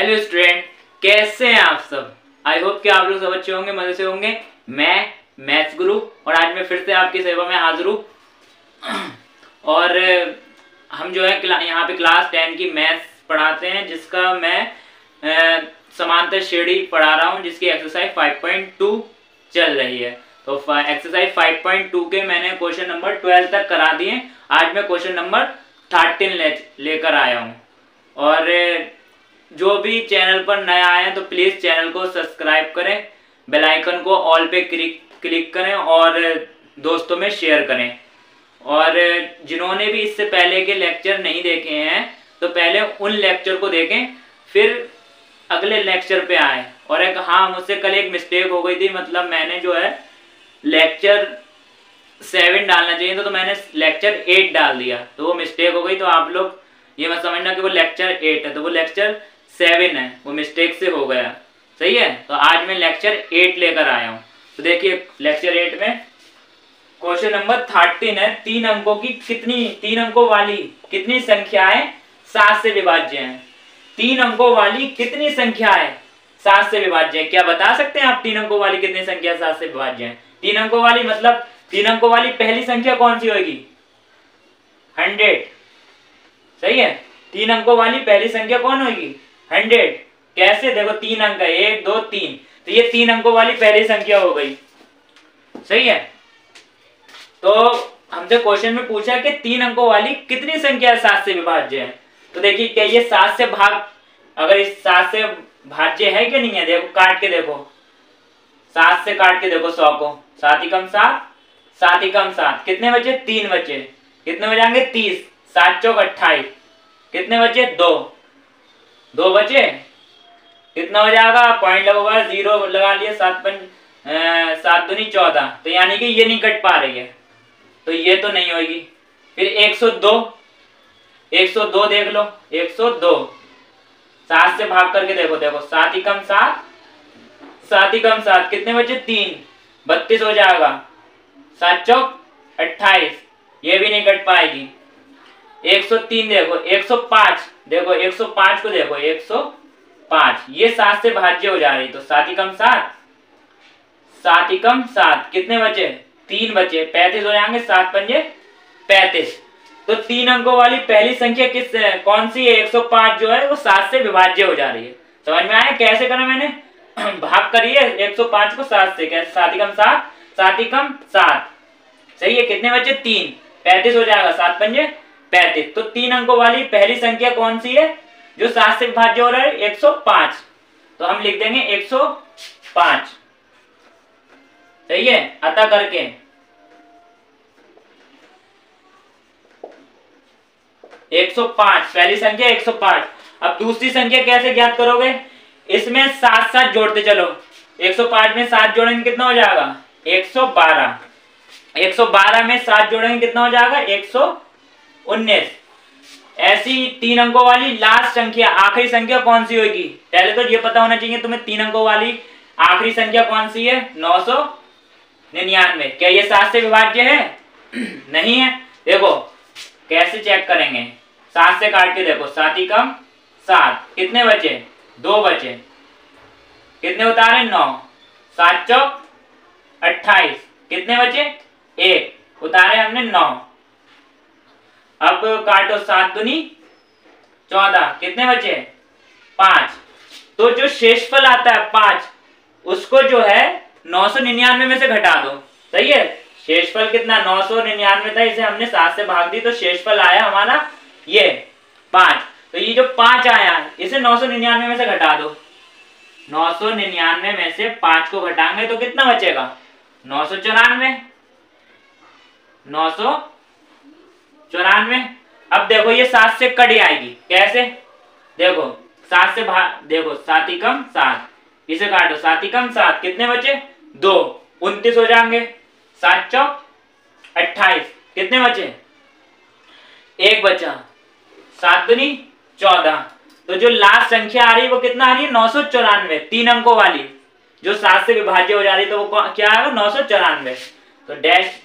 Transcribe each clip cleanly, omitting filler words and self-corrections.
Hello student, कैसे हैं आप सब। आई होप कि आप लोग सब अच्छे होंगे, मजे से होंगे। मैं मैथ्स गुरु और आज मैं फिर से आपकी सेवा में हाजिर हूँ। और हम जो है यहाँ पे क्लास 10 की मैथ्स पढ़ाते हैं, जिसका मैं समांतर श्रेणी पढ़ा रहा हूँ, जिसकी एक्सरसाइज 5.2 चल रही है। तो एक्सरसाइज 5.2 के मैंने क्वेश्चन नंबर 12 तक करा दिए। आज मैं क्वेश्चन नंबर 13 लेकर आया हूँ। और जो भी चैनल पर नया आए हैं तो प्लीज़ चैनल को सब्सक्राइब करें, बेल आइकन को ऑल पे क्लिक करें और दोस्तों में शेयर करें। और जिन्होंने भी इससे पहले के लेक्चर नहीं देखे हैं तो पहले उन लेक्चर को देखें, फिर अगले लेक्चर पे आए। और मुझसे कल एक मिस्टेक हो गई थी, मतलब मैंने जो है लेक्चर 7 डालना चाहिए था तो मैंने लेक्चर 8 डाल दिया, तो वो मिस्टेक हो गई। तो आप लोग ये मत समझना कि वो लेक्चर 8 है, तो वो लेक्चर 7 है, वो मिस्टेक से हो गया। सही है। तो आज मैं लेक्चर 8 लेकर आया हूँ। तो देखिए लेक्चर 8 में क्वेश्चन नंबर 13 है। 3 अंकों वाली कितनी संख्याएं 7 से विभाज्य हैं। 3 अंकों वाली कितनी संख्याएं 7 से विभाज्य है। क्या बता सकते हैं आप 3 अंकों वाली कितनी संख्या 7 से विभाज्य है। 3 अंकों वाली मतलब 3 अंकों वाली पहली संख्या कौन सी होगी? 100। सही है। 3 अंकों वाली पहली संख्या कौन होगी? 100। कैसे? देखो 3 अंक है, 1 2 3, तो ये 3 अंकों वाली पहली संख्या हो गई। सही है। तो हमसे क्वेश्चन में पूछा कि 3 अंकों वाली कितनी संख्या 7 से विभाज्य है। तो देखिए क्या ये 7 से अगर इस 7 से भाज्य है कि नहीं है। देखो काट के देखो, 7 से काट के देखो 100 को। 7 ही कम 7, 7 ही कम 7, कितने बचे? 3 बचे। कितने हो जाएंगे? 30। 7 चौक 28, कितने बचे? 2 बचे। कितना हो जाएगा? पॉइंट लगोगा, 0 लगा लिया। 7 दूनी 14, तो यानी कि ये नहीं कट पा रही है, तो ये तो नहीं होगी। फिर 102 देख लो। 102 7 से भाग करके देखो 7 ही कम 7, 7 ही कम 7, कितने बचे? 3, 32 हो जाएगा। 7 चौक 28, ये भी नहीं कट पाएगी। 103 देखो, 105 देखो, 105 को देखो, 105 ये 7 से भाज्य हो जा रही, तो 7 ही कम 7, 7 ही कम 7, कितने बचे? 3 बचे। 35 हो जाएंगे। 7 पंजे 35। तो 3 अंकों वाली पहली संख्या कौन सी है? 105 जो है वो 7 से विभाज्य हो जा रही है। समझ में आया कैसे करना मैंने? भाग करिए 105 को 7 से। कैसे? 7 ही कम 7, 7 ही कम 7। सही है। कितने बचे? 3, 35 हो जाएगा। 7 पंजे 35। तो 3 अंकों वाली पहली संख्या कौन सी है जो 7 से विभाज्य हो रहा है? 105। तो हम लिख देंगे 105। सही है। अतः करके 105 पहली संख्या 105। अब दूसरी संख्या कैसे ज्ञात करोगे? इसमें 7 जोड़ते चलो। 105 में 7 जोड़ेंगे कितना हो जाएगा? 112। 112 में 7 जोड़ेंगे कितना हो जाएगा? 119। ऐसी 3 अंकों वाली लास्ट संख्या, आखिरी संख्या कौन सी होगी? पहले तो ये पता होना चाहिए तुम्हें 3 अंकों वाली आखिरी संख्या कौन सी है? 999। क्या ये 7 से विभाज्य है? नहीं है। देखो कैसे चेक करेंगे? 7 से काट के देखो। 7 ही कम 7, कितने बचे? 2 बचे। कितने उतारे? 9। 7 चौक 28, कितने बचे? 1 उतारे हमने 9। अब काटो 7 दूनी 14, कितने बचे? 5। तो जो शेषफल आता है 5, उसको जो है 999 में से घटा दो। सही है। शेषफल कितना? 999 था, इसे हमने 7 से भाग दी तो शेषफल आया हमारा ये 5। तो ये जो 5 आया इसे 999 में से घटा दो। 999 में से 5 को घटाएंगे तो कितना बचेगा? 994। 994। अब देखो ये 7 से कट आएगी। कैसे? देखो 7 से देखो 7 ही कम 7, इसे काटो। 7 ही कम 7, कितने बचे? 2, 29 हो जाएंगे। 7 चौक 28, कितने बचे? 1 बचा। 7 दूनी 14। तो जो लास्ट संख्या आ रही है वो कितना आ रही है? 994। 3 अंकों वाली जो 7 से विभाज्य हो जा रही है, तो वो क्या आएगा? 994। तो डैश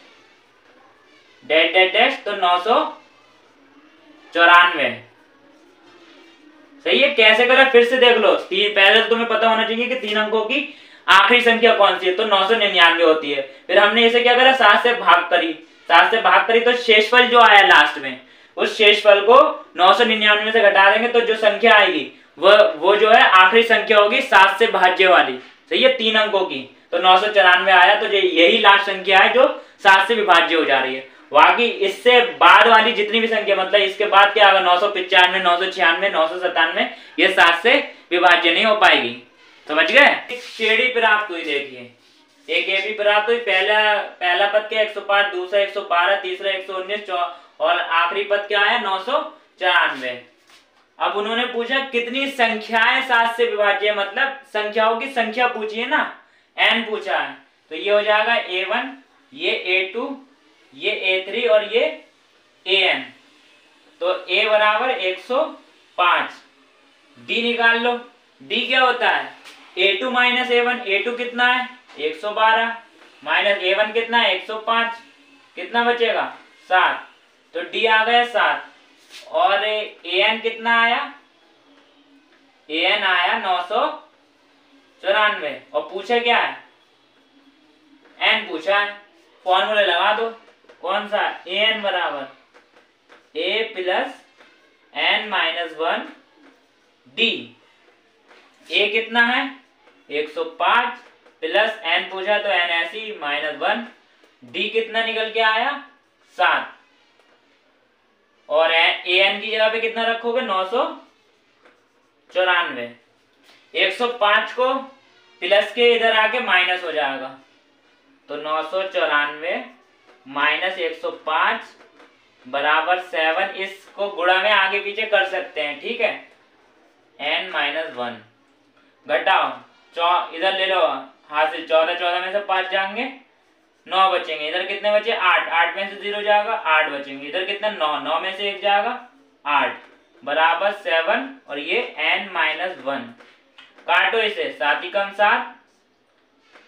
डैश डैश डैश, तो 994। सही है। कैसे करें फिर से देख लो। पहले तो तुम्हें पता होना चाहिए कि 3 अंकों की आखिरी संख्या कौन सी है, तो 999 होती है। फिर हमने इसे क्या करा, 7 से भाग करी, 7 से भाग करी तो शेषफल जो आया लास्ट में, उस शेषफल को 999 में से घटा देंगे तो जो संख्या आएगी वो जो है आखिरी संख्या होगी 7 से भाज्य वाली। सही है, 3 अंकों की, तो 994 आया। तो यही लास्ट संख्या है जो 7 से विभाज्य हो जा रही है। बाकी इससे बाद वाली जितनी भी संख्या, मतलब इसके बाद क्या होगा, 995, 996, 997, ये 7 से विभाज्य नहीं हो पाएगी। समझ गए। श्रेणी प्राप्त हुई, देखिए एक एपी प्राप्त हुई। पहला पद क्या 105, दूसरा 112, तीसरा 119 और आखिरी पद क्या है 994। अब उन्होंने पूछा कितनी संख्याएं 7 से विभाज्य है, मतलब संख्याओं की संख्या पूछी है ना, n पूछा है। तो ये हो जाएगा a1, ये a2, ये a3 और ये an। तो a बराबर 105, d निकाल लो। d क्या होता है a2 माइनस a1। a2 कितना है 112 माइनस a1 कितना है 105, कितना बचेगा 7। तो d आ गया 7। और an कितना आया, an आया 994। और पूछा क्या है, n पूछा है। फॉर्मूला लगा दो, कौन सा, an बराबर a plus n minus 1 d। a कितना है 105 प्लस n पूछा तो n ऐसी माइनस 1, d कितना निकल के आया 7। और an की जगह पे कितना रखोगे 994। 105 को प्लस के इधर आके माइनस हो जाएगा, तो 994 माइनस 105 बराबर 7। इसको गुणा में आगे पीछे कर सकते हैं, ठीक है। n माइनस 1 घटाओ, इधर ले लो हासिल, 14 में से 5 जाएंगे 9 बचेंगे। इधर कितने बचे 8, 8 में से 0 जाएगा 8 बचेंगे। इधर कितना 9, 9 में से 1 जाएगा 8 बराबर 7। और ये n माइनस 1, काटो इसे, 7 ही कम 7,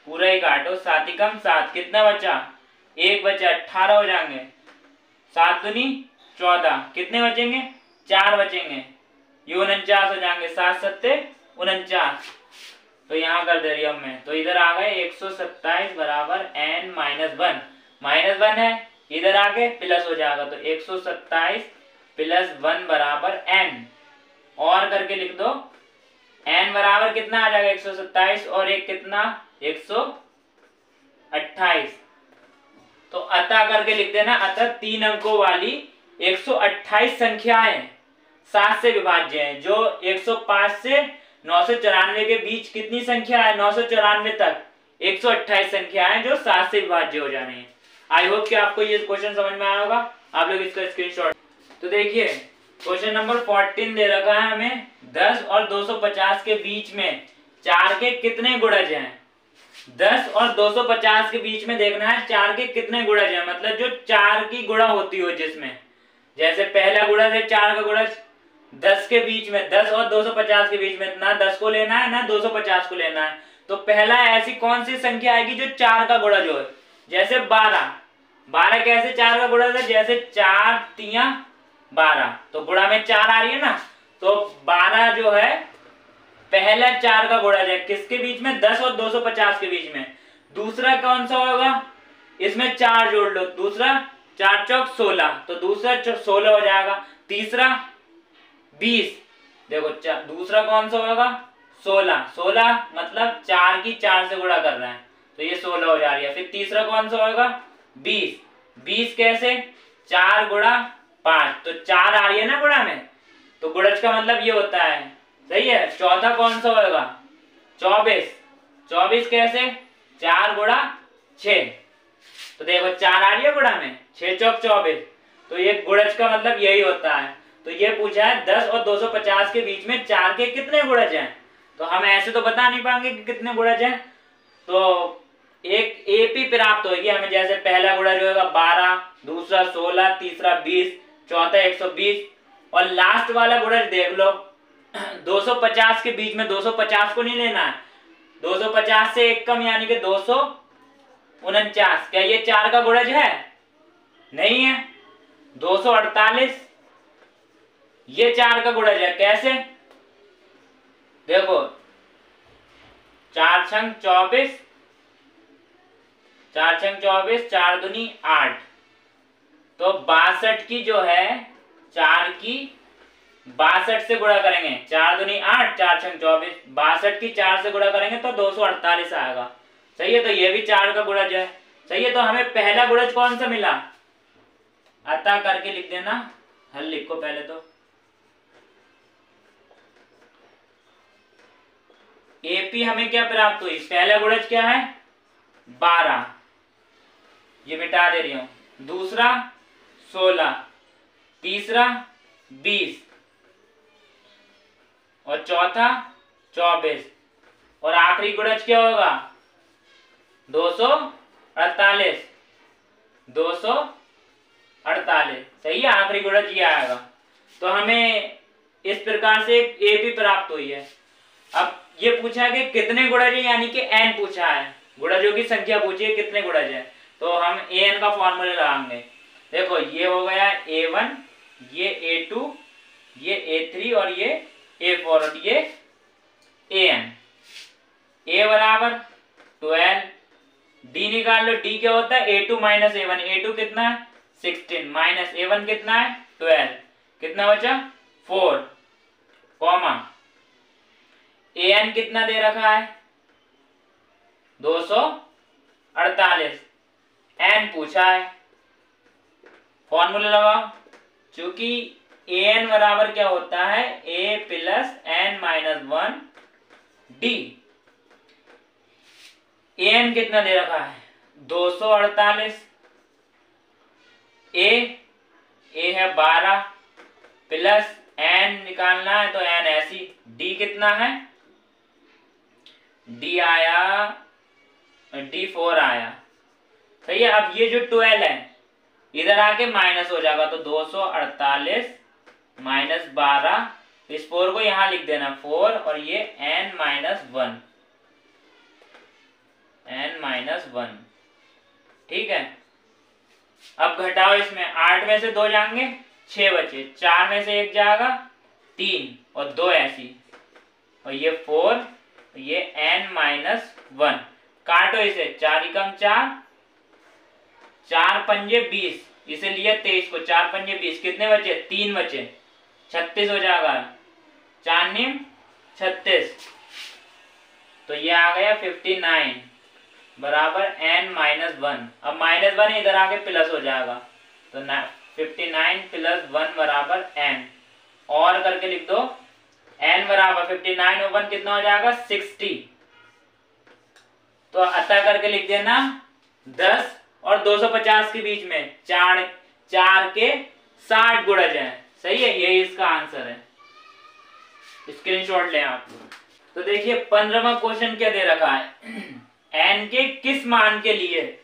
पूरा ही काटो, 7 ही कम 7, कितना बचा 1 बचा, 18 हो जाएंगे। 7 दूनी 14, कितने बचेंगे 4 बचेंगे, ये 49 हो जाएंगे। 7 सत्ते 49, तो यहाँ कर दे रही हूं मैं। तो इधर आ गए 127 बराबर n माइनस 1, माइनस 1 है, इधर आके प्लस हो जाएगा, तो 127 प्लस 1 बराबर n। और करके लिख दो, n बराबर कितना आ जाएगा 127 और एक कितना 128। तो अतः करके लिख देना, अतः 3 अंकों वाली 128 संख्याएं 7 से विभाज्य हैं। जो 105 से 994 के बीच कितनी संख्या है, 994 तक 128 संख्या है जो 7 से विभाज्य हो जाने हैं। आई होप कि आपको ये क्वेश्चन समझ में आया होगा। आप लोग इसका स्क्रीनशॉट। तो देखिए क्वेश्चन नंबर 14 दे रखा है हमें, 10 और 250 के बीच में 4 के कितने गुणज हैं। 10 और 250 के बीच में देखना है 4 के कितने गुणज हैं, मतलब जो 4 की गुणा होती हो, जिसमें जैसे पहला गुणज है 4 का गुणज 10 के बीच में, 10 और 250 के बीच में ना 10 को लेना है ना 250 को लेना है। तो पहला ऐसी कौन सी संख्या आएगी जो 4 का गुणज हो, जैसे 12। 12 कैसे 4 का गुणज है, जैसे 4 तियां 12, तो गुणा में 4 आ रही है ना, तो 12 जो है पहला 4 का गुणज है, किसके बीच में 10 और 250 के बीच में। दूसरा कौन सा होगा, इसमें 4 जोड़ लो, दूसरा 4 चौक 16, तो दूसरा 16 हो जाएगा। तीसरा 20, देखो दूसरा कौन सा होगा 16, 16 मतलब 4 की 4 से गुणा कर रहे हैं, तो ये 16 हो जा रही है। फिर तीसरा कौन सा होगा 20, 20 कैसे 4 गुणा 5, तो 4 आ रही है ना गुणा में, तो गुणज का मतलब ये होता है, सही है। चौथा कौन सा होगा 24, 24 कैसे 4 गुणा 6, तो देखो 4 आ रही है गुणा में, 6 चौक 24, तो ये गुणज का मतलब यही होता है। तो ये पूछा है 10 और 250 के बीच में 4 के कितने गुणज हैं, तो हम ऐसे तो बता नहीं पाएंगे कि कितने गुणज हैं, तो एक एपी प्राप्त होगी हमें। जैसे पहला गुणज होगा 12, दूसरा 16, तीसरा 20, चौथा 120 और लास्ट वाला गुणज देख लो 250 के बीच में 250 को नहीं लेना है, 250 से एक कम यानी कि 249। क्या ये 4 का गुणज है, नहीं है। 248 ये 4 का गुणज है, कैसे देखो 4 छंग 24, 4 छंग 24, 4 दूनी 8, तो 62 की जो है 4 की 62 से गुणा करेंगे, 4 दूनी 8, 4 छंग 24, 62 की 4 से गुणा करेंगे तो 248 आएगा। सही है, तो ये भी 4 का गुणज है। सही है, तो हमें पहला गुणज कौन सा मिला, अतः करके लिख देना, हल लिखो पहले तो। एपी हमें क्या प्राप्त हुई, पहला गुणज क्या है 12, ये मिटा दे रही हूं, दूसरा 16, तीसरा 20 और चौथा 24 और आखिरी गुणज क्या होगा 248, 248। सही है, आखिरी गुणज ये आएगा। तो हमें इस प्रकार से एक एपी प्राप्त हुई है। अब ये पूछा है कि कितने गुणज है, यानी कि एन पूछा है, गुणजों की संख्या पूछी है कितने गुणज है, तो हम एन का फॉर्मूला लगाएंगे। देखो ये हो गया A1, ये A2, ये A3 और ये A4 और ये AN। A बराबर 12, D निकाल लो, D क्या होता है A2 माइनस A1, A2 कितना है 16 माइनस A1 कितना है 12, कितना बचा 4, कॉमा AN कितना दे रखा है 248, N पूछा है, फॉर्मूला लगाओ, चूंकि AN बराबर क्या होता है A plus N minus 1 D। AN कितना दे रखा है 248, A है 12 प्लस N निकालना है तो N ऐसी, D कितना है, D आया, D4 आया। सही है, अब ये जो 12 है इधर आके माइनस हो जाएगा, तो 248 माइनस 12, इस 4 को यहां लिख देना 4 और ये N माइनस 1, N माइनस 1। ठीक है, अब घटाओ, इसमें 8 में से 2 जाएंगे 6 बचे, 4 में से 1 जाएगा 3 और 2 ऐसी, और ये 4, ये N माइनस 1। काटो इसे, 4 एकम 4, 4 पंजे 20, इसे लिया 23 को, 4 पंजे 20, कितने बचे 3 बचे, 36 हो जाएगा, 4 निम 36, तो ये आ गया 59 बराबर N माइनस 1। अब माइनस 1 इधर आके प्लस हो जाएगा, तो 59 प्लस 1 बराबर N, और करके लिख दो N बराबर 59 और 1 कितना हो जाएगा 60, तो अतः करके लिख देना 10 और 250 के बीच में 4 के 60 गुणज हैं। सही है, यही इसका आंसर है, स्क्रीनशॉट लें आप। तो देखिए 15वां क्वेश्चन क्या दे रखा है, n के किस मान के लिए,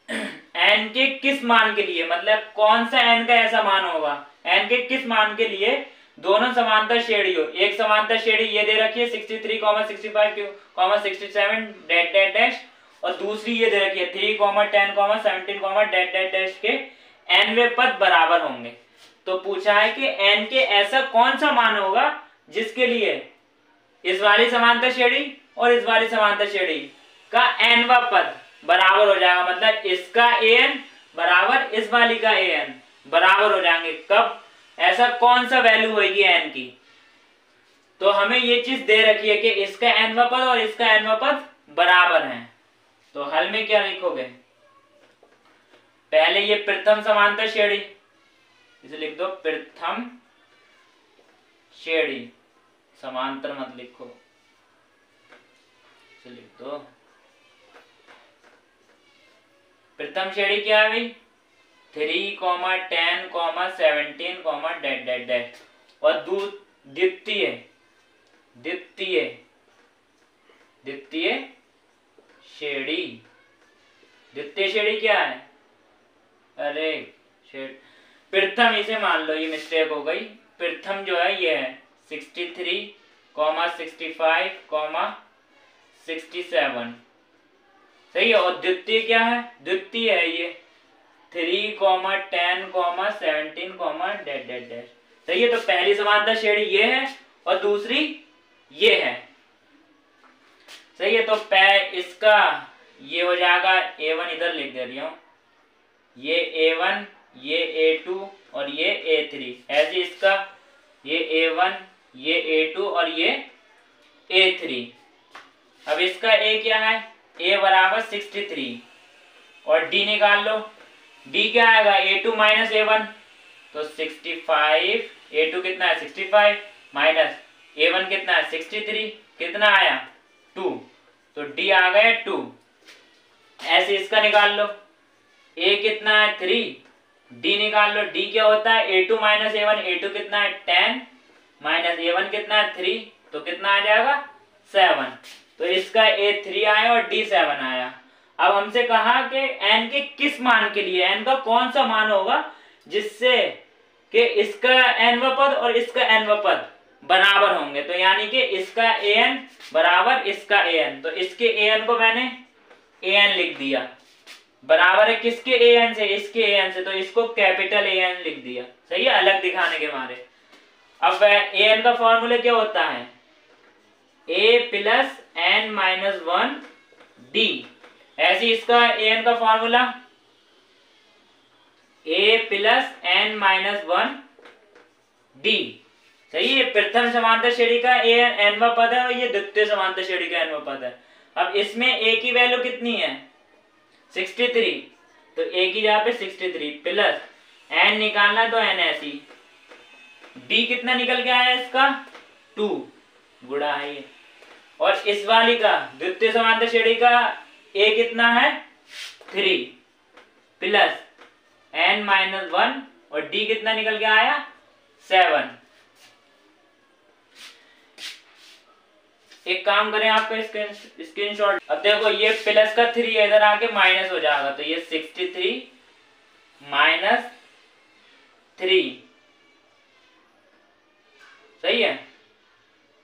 n के किस मान के लिए, मतलब कौन सा n का ऐसा मान होगा, n के किस मान के लिए दोनों समांतर श्रेणी हो। एक समांतर श्रेणी ये दे रखी है 63, 65, 67 डैट डैट डैश, और दूसरी ये दे रखी है 3, 10, 17 डैट डैट डैश के nवें पद बराबर होंगे। तो पूछा है कि n के ऐसा कौन सा मान होगा जिसके लिए इस वाली समांतर श्रेणी और इस वाली समांतर श्रेणी का nवां पद बराबर हो जाएगा, मतलब इसका an बराबर इस वाली का an बराबर हो जाएंगे। कब, ऐसा कौन सा वैल्यू होगी n की, तो हमें ये चीज दे रखी है कि इसका nवां पद और इसका nवां पद बराबर हैं। तो हल में क्या लिखोगे, पहले ये प्रथम समांतर श्रेणी, इसे लिख दो प्रथम श्रेणी, समांतर मत लिखो, इसे लिख दो प्रथम श्रेणी क्या है भाई 3, 10, 17 डैट डैट डैट, और द्वितीय द्वितीय द्वितीय श्रेणी, द्वितीय श्रेणी क्या है, अरे प्रथम इसे मान लो, ये मिस्टेक हो गई, प्रथम जो है ये है 63, 65, 67। सही है, और द्वितीय क्या है, द्वितीय है ये 3, 10, 17 डैट डैट डैश। सही है, तो पहली समांतर श्रेणी ये है और दूसरी ये है, सही है। तो इसका ये हो जाएगा A1, इधर लिख दे रही हूं, ये A1, ये A2 और ये A3, ऐसे इसका ये A1, ये A2 और ये A3। अब इसका A क्या है, A बराबर 63 और D निकाल लो, D क्या आएगा, A2 माइनस A1, तो 65, A2 कितना है 65 माइनस A1 कितना है 63, कितना आया 2, तो D आ गया 2। ऐसे इसका निकाल लो, A कितना है 3, D निकाल लो, D क्या होता है A2 माइनस A1, A2 कितना है 10 माइनस A1 कितना है 3, तो कितना आ जाएगा 7। तो इसका A3 आया और D 7 आया। अब हमसे कहा कि n के किस मान के लिए, n का कौन सा मान होगा जिससे कि इसका nवां पद और इसका nवां पद बराबर होंगे। तो यानी कि इसका an बराबर इसका an, तो इसके an को मैंने an लिख दिया, बराबर है किसके an से, इसके an से, तो इसको कैपिटल an लिख दिया, सही है, अलग दिखाने के मारे। अब an का फॉर्मूला क्या होता है, a plus n minus 1 d। ऐसे इसका an का formula a plus n minus 1 d, सही है। प्रथम समांतर श्रेणी का nवां पद है और ये द्वितीय समांतर श्रेणी का nवां पद है। अब इसमें a की वैल्यू कितनी है 63, तो a की जगह पे 63 प्लस n निकालना तो n ऐसी, d कितना निकल के आया इसका 2 गुणा है ये, और इस वाली का द्वितीय समांतर श्रेणी का a कितना है 3 प्लस n माइनस 1 और d कितना निकल के आया 7। एक काम करें, आपका स्क्रीनशॉट, अब देखो ये प्लस का 3 इधर आके माइनस हो जाएगा, तो ये 63 माइनस 3, सही है।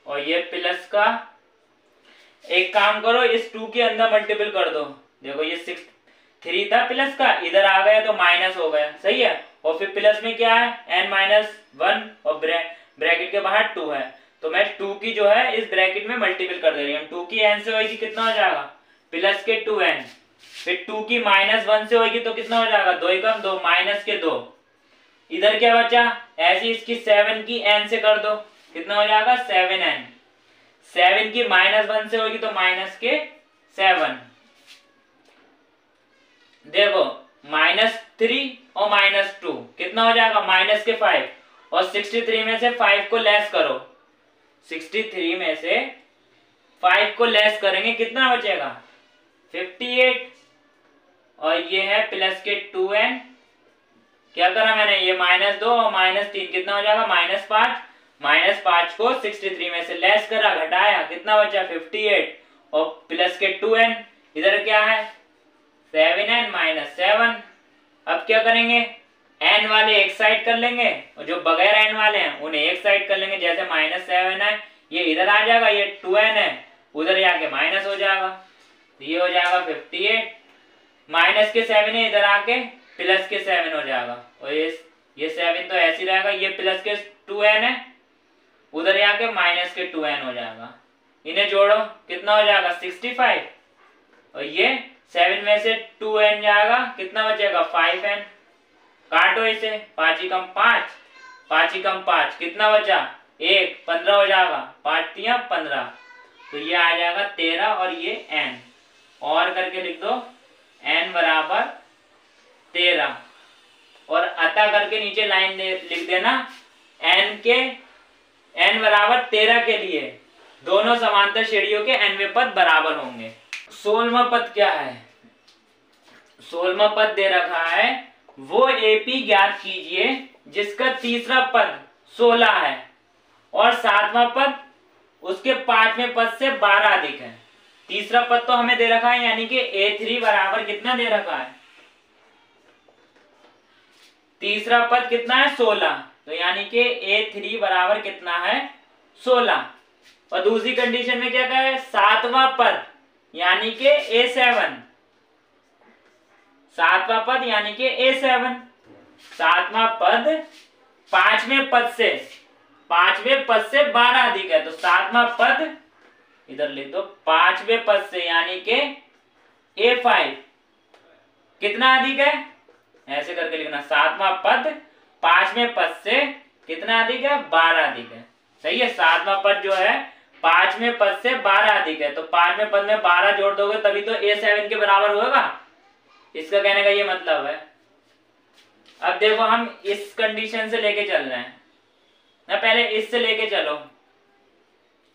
और ये प्लस का, एक काम करो इस 2 के अंदर मल्टीपल कर दो, देखो ये 3 था प्लस का, इधर आ गया तो माइनस हो गया, सही है। और फिर प्लस में क्या है n माइनस 1 और ब्रैकेट के बाहर 2 है, तो मैं 2 की जो है इस ब्रैकेट में मल्टीपल कर दे रही हूँ। 2 की n से होगी कितना हो जाएगा प्लस के 2n, फिर 2 की माइनस 1 से होगी तो कितना हो जाएगा 2 एकम 2 माइनस के 2, इधर क्या बचा, ऐसी इसकी 7 की n से कर दो, कितना हो जाएगा 7n, 7 की माइनस 1 से होगी तो माइनस के 7, देखो माइनस 3 और माइनस 2 कितना हो जाएगा माइनस के 5, और 63 में से 5 को लेस करो, 63 में से 5 को लेस करेंगे कितना बचेगा 58, और ये है प्लस के 2n, क्या करा मैंने, ये माइनस 2 और माइनस 3 कितना हो जाएगा माइनस 5, माइनस 5 को 63 में से लेस करा, घटाया, कितना बचा 58, और प्लस के 2n, इधर क्या है 7n माइनस 7। अब क्या करेंगे, n वाले एक साइड कर लेंगे और जो बगैर n वाले हैं उन्हें एक साइड कर लेंगे, जैसे माइनस 7 है ये इधर आ जाएगा, ये 2n है उधर जाके माइनस हो जाएगा, तो ये हो जाएगा 58, माइनस के 7 है इधर आके प्लस के 7 हो जाएगा, और ये 7 तो ऐसे रहेगा, ये प्लस के 2n है उधर जाके माइनस के 2n हो जाएगा, इन्हें जोड़ो कितना हो जाएगा 65, और ये 7 में से 2n जाएगा, कितना बचेगा 5n, काटो इसे, 5 ही कम 5, 5 ही कम 5 कितना बचा 1, 15 हो जाएगा, 5 तिया 15, तो ये आ जाएगा 13 और ये n, और करके लिख दो n बराबर 13, और अतः करके नीचे लाइन लिख देना, n बराबर 13 के लिए दोनों समांतर श्रेणियों के nवें पद बराबर होंगे। 16वां पद क्या है, 16वां पद दे रखा है, वो AP ज्ञात कीजिए जिसका तीसरा पद 16 है और 7वां पद उसके 5वें पद से 12 अधिक है। तीसरा पद तो हमें दे रखा है, यानी कि A3 बराबर कितना दे रखा है, तीसरा पद कितना है 16, तो यानी कि A3 बराबर कितना है 16, और दूसरी कंडीशन में क्या कहा है 7वां पद यानी कि A7, 7वां पद यानी कि A7, 7वां पद 5वें पद से पांचवें पद से 12 अधिक है, तो सातवां पद इधर लिख दो, पांचवें पद से यानी कि A5 कितना अधिक है, ऐसे करके लिखना, सातवां पद पांचवें पद से कितना अधिक है, 12 अधिक है। सही है, सातवां पद जो है पांचवें पद से 12 अधिक है, तो पांचवें पद में 12 जोड़ दोगे तभी तो A7 के बराबर होगा। इसका कहने का ये मतलब है। अब देखो हम इस कंडीशन से लेके चल रहे हैं ना, पहले इससे लेके चलो,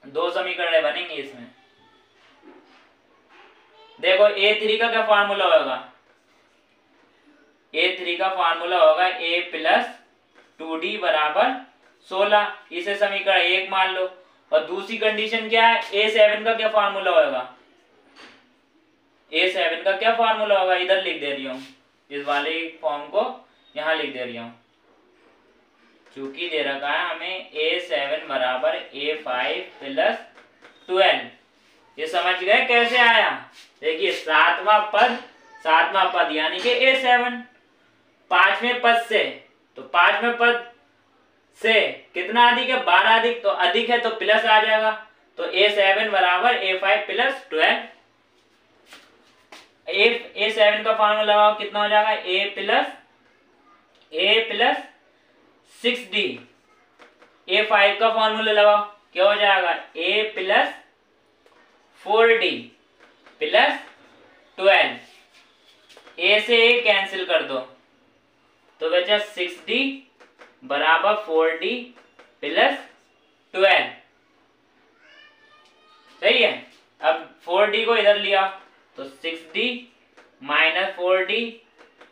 दो समीकरण बनेंगे इसमें। देखो A3 का क्या फार्मूला होगा, A3 का फार्मूला होगा A प्लस 2D बराबर 16, इसे समीकरण 1 मान लो। और दूसरी कंडीशन क्या है, A7 का क्या फार्मूला होगा, A7 का क्या फार्मूला होगा, इधर लिख दे रही हूं, इस वाले फॉर्म को यहां लिख दे रही हूं, चूंकि दे रखा है हमें A7 बराबर A5 प्लस 12। ये समझ गए कैसे आया, देखिए सातवां पद यानी कि A7 पांचवें पद से, तो पांचवें पद से कितना अधिक है, 12 अधिक, तो अधिक है तो प्लस आ जाएगा, तो A7 बराबर A5 प्लस 12। A7 का फॉर्मूला लगाओ, कितना हो जाएगा, A प्लस 6D। A5 का फॉर्मूला लगाओ, क्या हो जाएगा, A plus 4D plus 12। A से A कैंसिल कर दो, तो बचा 6D बराबर 4D प्लस 12। सही है, अब 4D को इधर लिया तो 6D माइनस 4D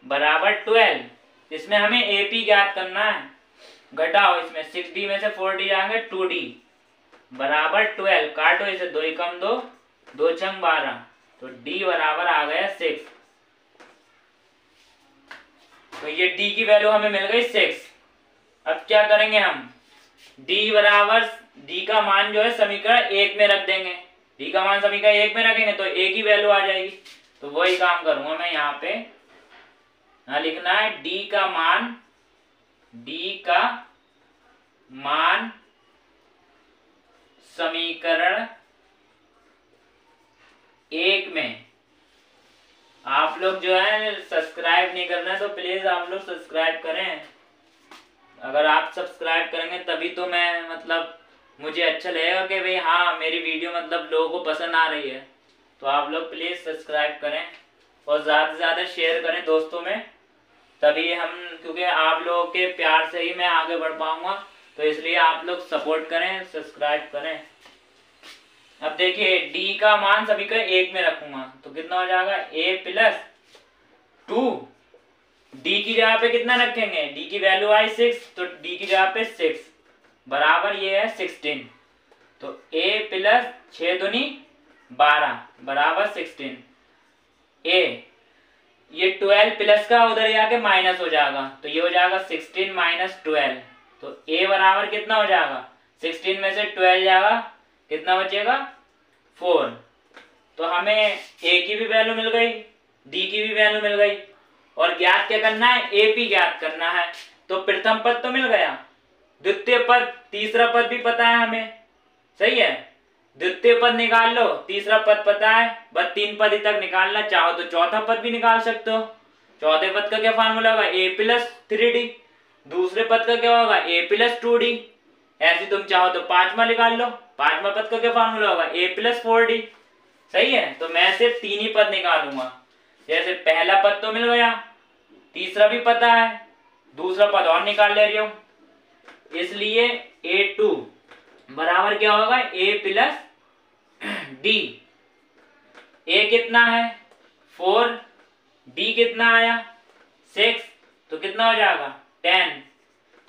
बराबर 12। इसमें हमें AP ज्ञात करना है, घटाओ, इसमें 6D में से 4D जाएंगे 2D बराबर 12, काटो इसे, 2 एकम 2, 2 छंग 12, तो D बराबर आ गया 6। तो ये D की वैल्यू हमें मिल गई 6। अब क्या करेंगे हम, D का मान जो है समीकरण 1 में रख देंगे, D का मान समीकरण 1 में रखेंगे तो A की वैल्यू आ जाएगी। तो वही काम करूंगा मैं यहाँ पे, यहाँ लिखना है D का मान समीकरण 1 में। आप लोग जो है सब्सक्राइब नहीं करना है तो प्लीज आप लोग सब्सक्राइब करें, अगर आप सब्सक्राइब करेंगे तभी तो मैं मतलब मुझे अच्छा लगेगा कि भाई हाँ मेरी वीडियो मतलब लोगों को पसंद आ रही है। तो आप लोग प्लीज सब्सक्राइब करें और ज़्यादा से ज़्यादा शेयर करें दोस्तों में, तभी हम, क्योंकि आप लोगों के प्यार से ही मैं आगे बढ़ पाऊंगा, तो इसलिए आप लोग सपोर्ट करें, सब्सक्राइब करें। अब देखिए D का मान समीकरण 1 में रखूंगा तो कितना हो जाएगा, A प्लस 2, D की जगह पे कितना रखेंगे, D की वैल्यू आई 6, तो D की जगह पे 6 बराबर ये है 16, तो A प्लस 6 दूनी 12 बराबर 16। A ये 12 प्लस का उधर जाके माइनस हो जाएगा, तो ये हो जाएगा 16 माइनस 12, तो A बराबर कितना हो जाएगा, 16 में से 12 जाएगा, कितना बचेगा 4। तो हमें A की भी वैल्यू मिल गई, D की भी वैल्यू मिल गई, और ज्ञात क्या करना है, AP ज्ञात करना है। तो प्रथम पद तो मिल गया, द्वितीय पद, तीसरा पद भी पता है हमें, सही है, द्वितीय पद निकाल लो, तीसरा पद पता है, बस 3 पद ही तक निकालना, चाहो तो चौथा पद भी निकाल सकते हो। चौथे पद का क्या फार्मूला होगा, A प्लस 3D, दूसरे पद का क्या होगा, A प्लस 2D, ऐसे तुम चाहो तो पांचवा निकाल लो, पांचवा पद का क्या फार्मूला होगा, A प्लस 4D। सही है, तो मैं सिर्फ 3 ही पद निकालूंगा, जैसे पहला पद तो मिल गया, तीसरा भी पता है, दूसरा पद और निकाल ले रही हूं, इसलिए A2 बराबर क्या होगा, A प्लस D। A कितना है 4, D कितना आया 6, तो कितना हो जाएगा 10,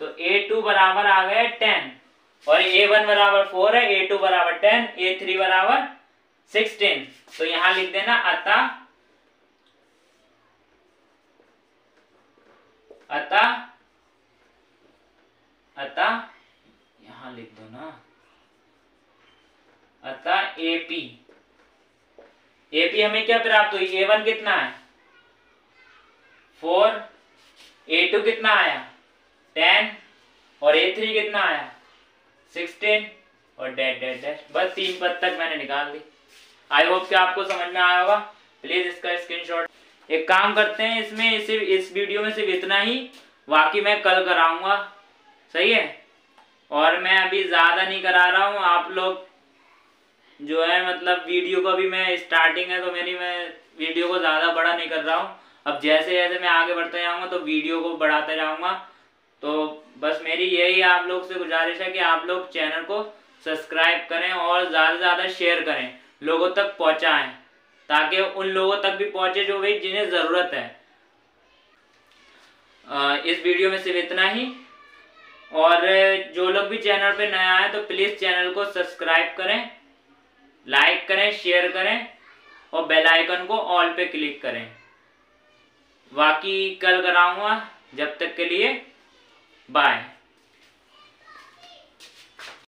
तो A2 बराबर आ गया 10, और A1 बराबर 4 है, A2 बराबर 10, A3 बराबर 16। तो यहां लिख देना अतः यहां लिख दो ना, अतः AP हमें क्या प्राप्त हुई, A1 कितना है 4, A2 कितना आया 10, और A3 कितना आया 16 और डैश डैश डैश, बस 3 पद तक मैंने निकाल दी। आई होप कि आपको समझ में आया होगा। प्लीज इसका स्क्रीनशॉट। एक काम करते हैं, इसमें सिर्फ इस वीडियो में सिर्फ इतना ही, बाकी मैं कल कराऊंगा, सही है। और मैं अभी ज़्यादा नहीं करा रहा हूँ, आप लोग जो है मतलब वीडियो को भी मैं स्टार्टिंग है तो मैं वीडियो को ज़्यादा बड़ा नहीं कर रहा हूँ। अब जैसे जैसे मैं आगे बढ़ता जाऊँगा तो वीडियो को बढ़ाता जाऊँगा। तो बस मेरी यही आप लोग से गुजारिश है कि आप लोग चैनल को सब्सक्राइब करें और ज़्यादा से ज़्यादा शेयर करें, लोगों तक पहुँचाएँ, ताकि उन लोगों तक भी पहुँचे जो भाई जिन्हें ज़रूरत है। इस वीडियो में सिर्फ इतना ही। और जो लोग भी चैनल पे नया है तो प्लीज़ चैनल को सब्सक्राइब करें, लाइक करें, शेयर करें और बेल आइकन को ऑल पे क्लिक करें। बाकी कल कराऊंगा, जब तक के लिए बाय।